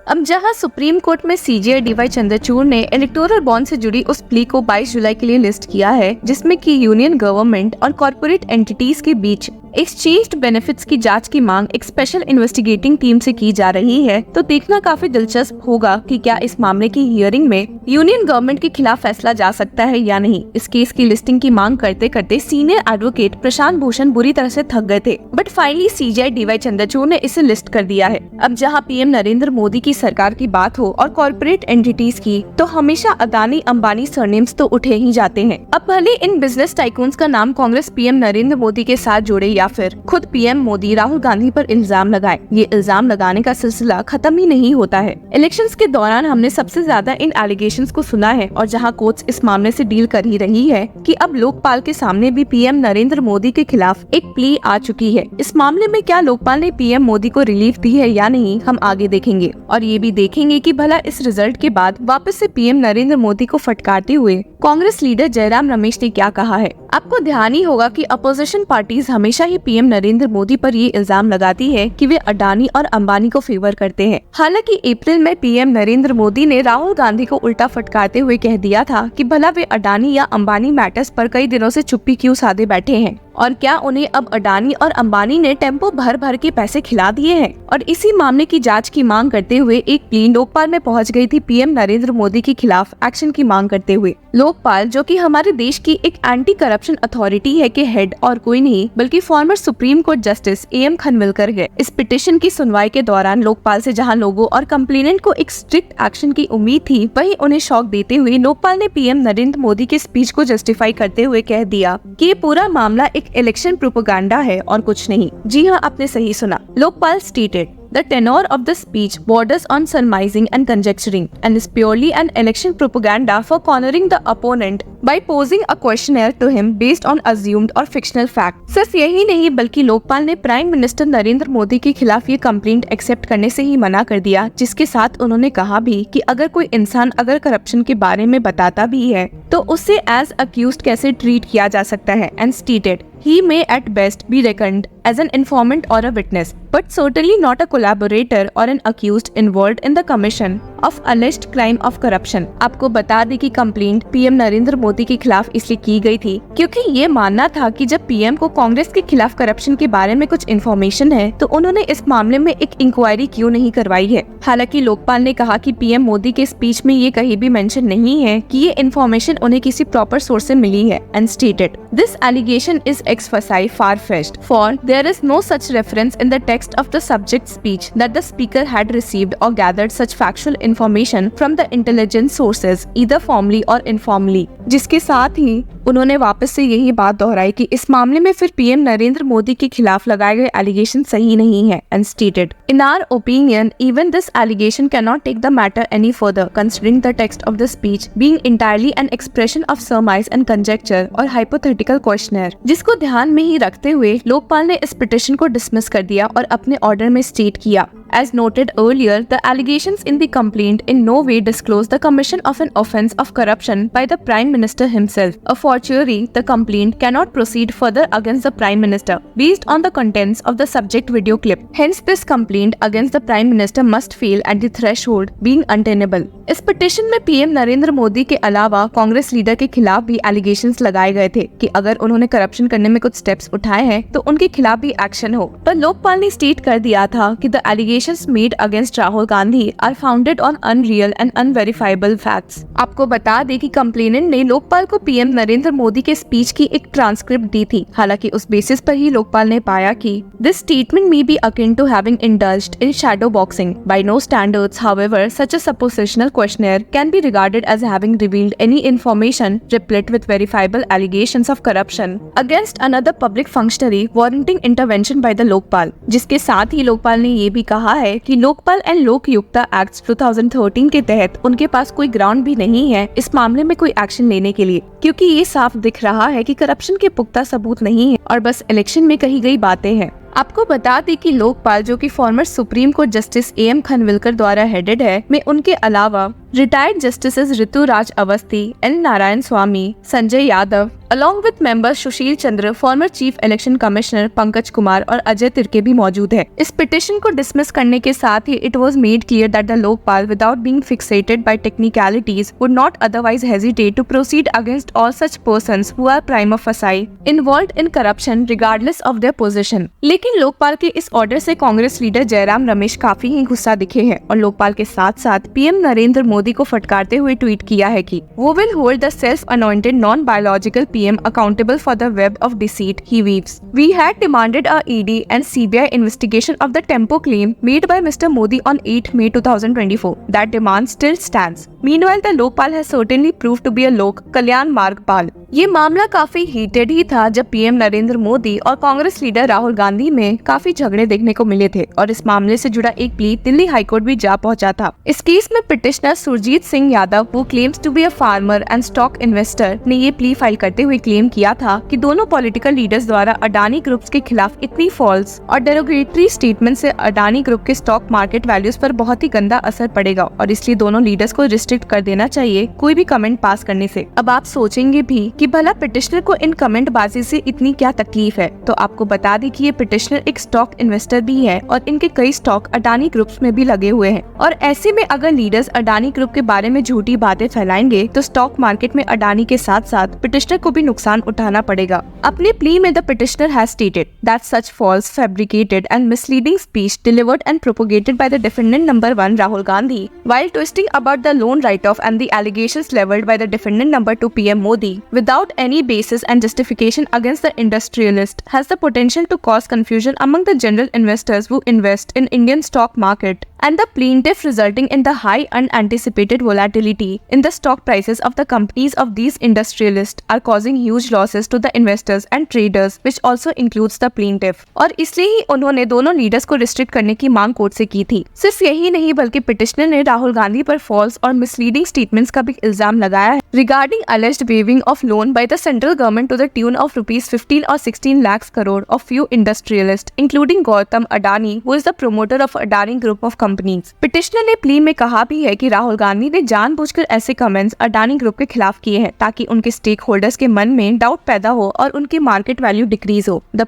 अब जहां supreme court में सीजेआई डीवाई चंद्रचूड़ ने इलेक्टोरल बॉन्ड से जुड़ी उस प्ली को 22 जुलाई के लिए लिस्ट किया है, जिसमें कि यूनियन गवर्नमेंट और कॉर्पोरेट एंटिटीज के बीच एक्सचेंज्ड बेनिफिट्स की जांच की मांग एक स्पेशल इन्वेस्टिगेटिंग टीम से की जा रही है, तो देखना काफी दिलचस्प होगा कि क्या इस मामले की हियरिंग में यूनियन गवर्नमेंट के खिलाफ फैसला जा सकता है या नहीं। इस केस की लिस्टिंग की मांग करते करते सीनियर एडवोकेट प्रशांत भूषण बुरी तरह से थक गए थे, but finally CJI DY Chandrachud ने इसे लिस्ट कर दिया है। अब जहां पीएम नरेंद्र मोदी की सरकार की बात हो और कॉर्पोरेट एंटिटीज की, तो हमेशा अदानी अंबानी सरनेम्स तो उठे ही जाते हैं। अब भले इन बिजनेस टाइकून्स का नाम कांग्रेस पीएम नरेंद्र मोदी के साथ जोड़े या फिर खुद पीएम मोदी राहुल गांधी पर इल्जाम लगाए, ये इल्जाम लगाने का सिलसिला खत्म ही नहीं होता है। इलेक्शंस के दौरान हमने सबसे ज्यादा इन एलिगेशंस को सुना है, और जहां कोर्ट्स इस मामले से डील कर ही रही है कि अब लोकपाल के सामने भी पीएम नरेंद्र मोदी के खिलाफ एक प्ली आ चुकी है। इस मामले में क्या लोकपाल ने पीएम मोदी को रिलीफ दी है या नहीं, हम आगे देखेंगे, और ये भी देखेंगे कि भला इस रिजल्ट के बाद वापस से पीएम नरेंद्र मोदी को फटकारते हुए कांग्रेस लीडर जयराम रमेश ने क्या कहा है। आपको ध्यान ही होगा कि अपोजिशन पार्टीज हमेशा ही पीएम नरेंद्र मोदी पर ये इल्जाम लगाती है कि वे अडानी और अंबानी को फेवर करते हैं। हालांकि अप्रैल में पीएम नरेंद्र मोदी ने राहुल गांधी को उल्टा फटकारते हुए कह दिया था कि भला वे अडानी या अंबानी मैटर्स पर कई दिनों से चुप्पी क्यों साधे बैठे हैं, और क्या उन्हें अब अडानी और अंबानी ने टेम्पो भर भर के पैसे खिला दिए हैं। और इसी मामले की जांच की मांग करते हुए एक प्ली लोकपाल में पहुंच गई थी पीएम नरेंद्र मोदी के खिलाफ एक्शन की मांग करते हुए। लोकपाल, जो कि हमारे देश की एक एंटी करप्शन अथॉरिटी है, के हेड और कोई नहीं बल्कि former supreme court justice am Khanwilkar है। इस पिटीशन की सुनवाई के दौरान लोकपाल से जहां लोगों और कंप्लेनेंट को एक स्ट्रिक्ट एक्शन की उम्मीद थी, वहीं उन्हें शॉक देते हुए लोकपाल ने पीएम नरेंद्र मोदी के स्पीच को जस्टिफाई करते हुए कह दिया कि ये पूरा मामला एक इलेक्शन प्रोपेगेंडा है और कुछ नहीं। जी हाँ, आपने सही सुना। Lokpal stated The tenor of the speech borders on surmising and conjecturing and is purely an election propaganda for cornering the opponent by posing a questionnaire to him based on assumed or fictional fact। सिर्फ यही नहीं बल्कि लोकपाल ने prime minister Narendra Modi के खिलाफ ये complaint accept करने से ही मना कर दिया, जिसके साथ उन्होंने कहा भी कि अगर कोई इंसान अगर करप्शन के बारे में बताता भी है तो उसे एज अक्यूज्ड कैसे ट्रीट किया जा सकता है। And stated he may at best be reckoned as an informant or a witness, but certainly not a collaborator or an accused involved in the commission of alleged crime of corruption। आपको बता दें कि complaint PM Narendra Modi के खिलाफ इसलिए की गई थी क्योंकि ये मानना था कि जब पीएम को कांग्रेस के खिलाफ करप्शन के बारे में कुछ इन्फॉर्मेशन है तो उन्होंने इस मामले में एक इंक्वायरी क्यों नहीं करवाई है। हालांकि लोकपाल ने कहा कि पीएम मोदी के स्पीच में ये कहीं भी मेंशन नहीं है कि ये इन्फॉर्मेशन उन्हें किसी प्रॉपर सोर्स से मिली है। And stated this allegation is exercise far-fetched, for there is no such reference in the text of the subject speech that the speaker had received or gathered such factual information from the intelligence sources, either formally or informally। जिसके साथ ही उन्होंने वापस से यही बात दोहराई कि इस मामले में फिर पीएम नरेंद्र मोदी के खिलाफ लगाए गए एलिगेशन सही नहीं है। And stated in our opinion even this allegation can not take the matter any further considering the text of the speech being entirely an expression of surmise and conjecture or hypothetical questioner. जिसको ध्यान में ही रखते हुए लोकपाल ने इस petition को dismiss कर दिया और अपने ऑर्डर में स्टेट किया, As noted earlier, the allegations in the complaint in no way disclose the commission of an offence of corruption by the Prime Minister himself. A fortiori, the complaint cannot proceed further against the Prime Minister based on the contents of the subject video clip. Hence, this complaint against the Prime Minister must fail at the threshold being untenable. इस petition में PM Narendra Modi के अलावा Congress leader के खिलाफ भी allegations लगाए गए थे कि अगर उन्होंने करप्शन करने में कुछ स्टेप्स उठाए हैं तो उनके खिलाफ भी एक्शन हो। पर लोकपाल ने स्टेट कर दिया था कि the allegations made against Rahul Gandhi are founded on unreal and unverifiable facts. आपको बता दें कि कंप्लेनेंट ने लोकपाल को पीएम नरेंद्र मोदी के स्पीच की एक ट्रांसक्रिप्ट दी थी। हालांकि उस बेसिस पर ही लोकपाल ने पाया कि this statement may be akin to having indulged in shadow boxing by no standards. However, such a suppositional questionnaire can be regarded as having revealed any information replete with verifiable allegations of corruption against another public functionary warranting intervention by the Lokpal. जिसके साथ ही लोकपाल ने ये भी कहा है कि Lokpal and लोकयुक्ता act 2013 के तहत उनके पास कोई ग्राउंड भी नहीं है इस मामले में कोई एक्शन लेने के लिए, क्योंकि ये साफ दिख रहा है कि करप्शन के पुख्ता सबूत नहीं है और बस इलेक्शन में कही गई बातें हैं। आपको बता दें कि लोकपाल, जो कि former supreme court justice am Khanwilkar द्वारा हेडेड है, में उनके अलावा Retired Justices Ritu Raj Awasthi, N. Narayan Swamy, Sanjay Yadav, along with members Sushil Chandra, former Chief Election Commissioner Pankaj Kumar और अजय तिर्के भी मौजूद है। इस पिटिशन को डिसमिस करने के साथ ही it was made clear that the Lokpal, without being fixated by technicalities, would not otherwise hesitate to proceed against all such persons who are prima facie involved in corruption regardless of their position। लेकिन लोकपाल के इस order से Congress leader Jairam Ramesh काफी ही गुस्सा दिखे हैं और लोकपाल के साथ साथ पीएम नरेंद्र मोदी को फटकारते हुए ट्वीट किया है कि वो will hold the self-anointed non-biological PM accountable for the web of deceit he weaves। We had demanded a ED and CBI investigation of the Tempo claim made by Mr. Modi on 8 May 2024। That demand still stands। Meanwhile, the Lokpal has certainly proved to be a Lok Kalyan Margpal। ये मामला काफी heated ही था जब PM Narendra Modi और Congress leader Rahul Gandhi में काफी झगड़े देखने को मिले थे और इस मामले से जुड़ा एक प्ली दिल्ली हाईकोर्ट भी जा पहुंचा था। इस केस में petitioner Surjeet Singh Yadav, who claims to be a farmer and stock investor, ने ये प्ली फाइल करते हुए क्लेम किया था कि दोनों पॉलिटिकल लीडर्स द्वारा अडानी ग्रुप्स के खिलाफ इतनी फॉल्स और डेरोगेटरी स्टेटमेंट से अडानी ग्रुप के स्टॉक मार्केट वैल्यूज पर बहुत ही गंदा असर पड़ेगा और इसलिए दोनों लीडर्स को रिस्ट्रिक्ट कर देना चाहिए कोई भी कमेंट पास करने से। अब आप सोचेंगे भी कि भला पिटिशनर को इन कमेंट बाजी से इतनी क्या तकलीफ है, तो आपको बता दें कि ये पिटिशनर एक स्टॉक इन्वेस्टर भी है और इनके कई स्टॉक अडानी ग्रुप्स में भी लगे हुए हैं और ऐसे में अगर लीडर्स अडानी ग्रुप के बारे में झूठी बातें फैलाएंगे तो स्टॉक मार्केट में अडानी के साथ साथ पिटिशनर को भी नुकसान उठाना पड़ेगा। अपने प्ली में the petitioner has stated that such false, fabricated and misleading speech delivered and propagated by the defendant number 1 Rahul Gandhi while twisting about the loan write-off and the allegations leveled by the defendant number 2 PM Modi without any basis and justification against the industrialist has the potential to cause confusion among the general investors who invest in Indian stock market and the plaintiff, resulting in the high unanticipated volatility in the stock prices of the companies of these industrialists are causing huge losses to the investors and traders, which also includes the plaintiff। और इसलिए ही उन्होंने दोनों leaders को restrict करने की मांग court से की थी। सिर्फ यही नहीं बल्कि पिटिशनर ने राहुल गांधी पर फॉल्स और मिसलीडिंग स्टेटमेंट्स का भी इल्जाम लगाया है regarding alleged waiving of loan by the central government to the tune of rupees 15 or 16 lakhs crore of few industrialists, including Gautam Adani, who is the promoter of Adani Group of companies। Petitioner ने plea में कहा भी है कि राहुल गांधी ने जानबूझकर ऐसे comments Adani group के खिलाफ किए हैं ताकि उनके स्टेक होल्डर्स के मन में डाउट पैदा हो और उनकी मार्केट वैल्यू डिक्रीज हो। The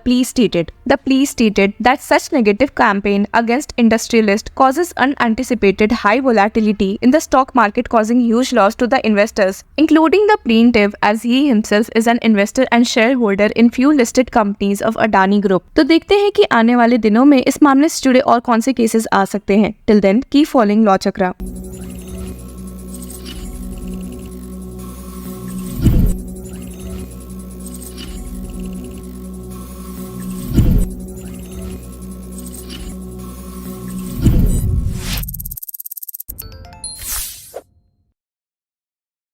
plea stated that such negative campaign against industrialists causes unanticipated high volatility in the stock market, causing huge loss to the investors, including the plaintiff, as he himself is an investor and shareholder in few listed companies of Adani Group। तो देखते हैं कि आने वाले दिनों में इस मामले से जुड़े और कौन से केसेस आ सकते हैं। Till then, keep following Law Chakra।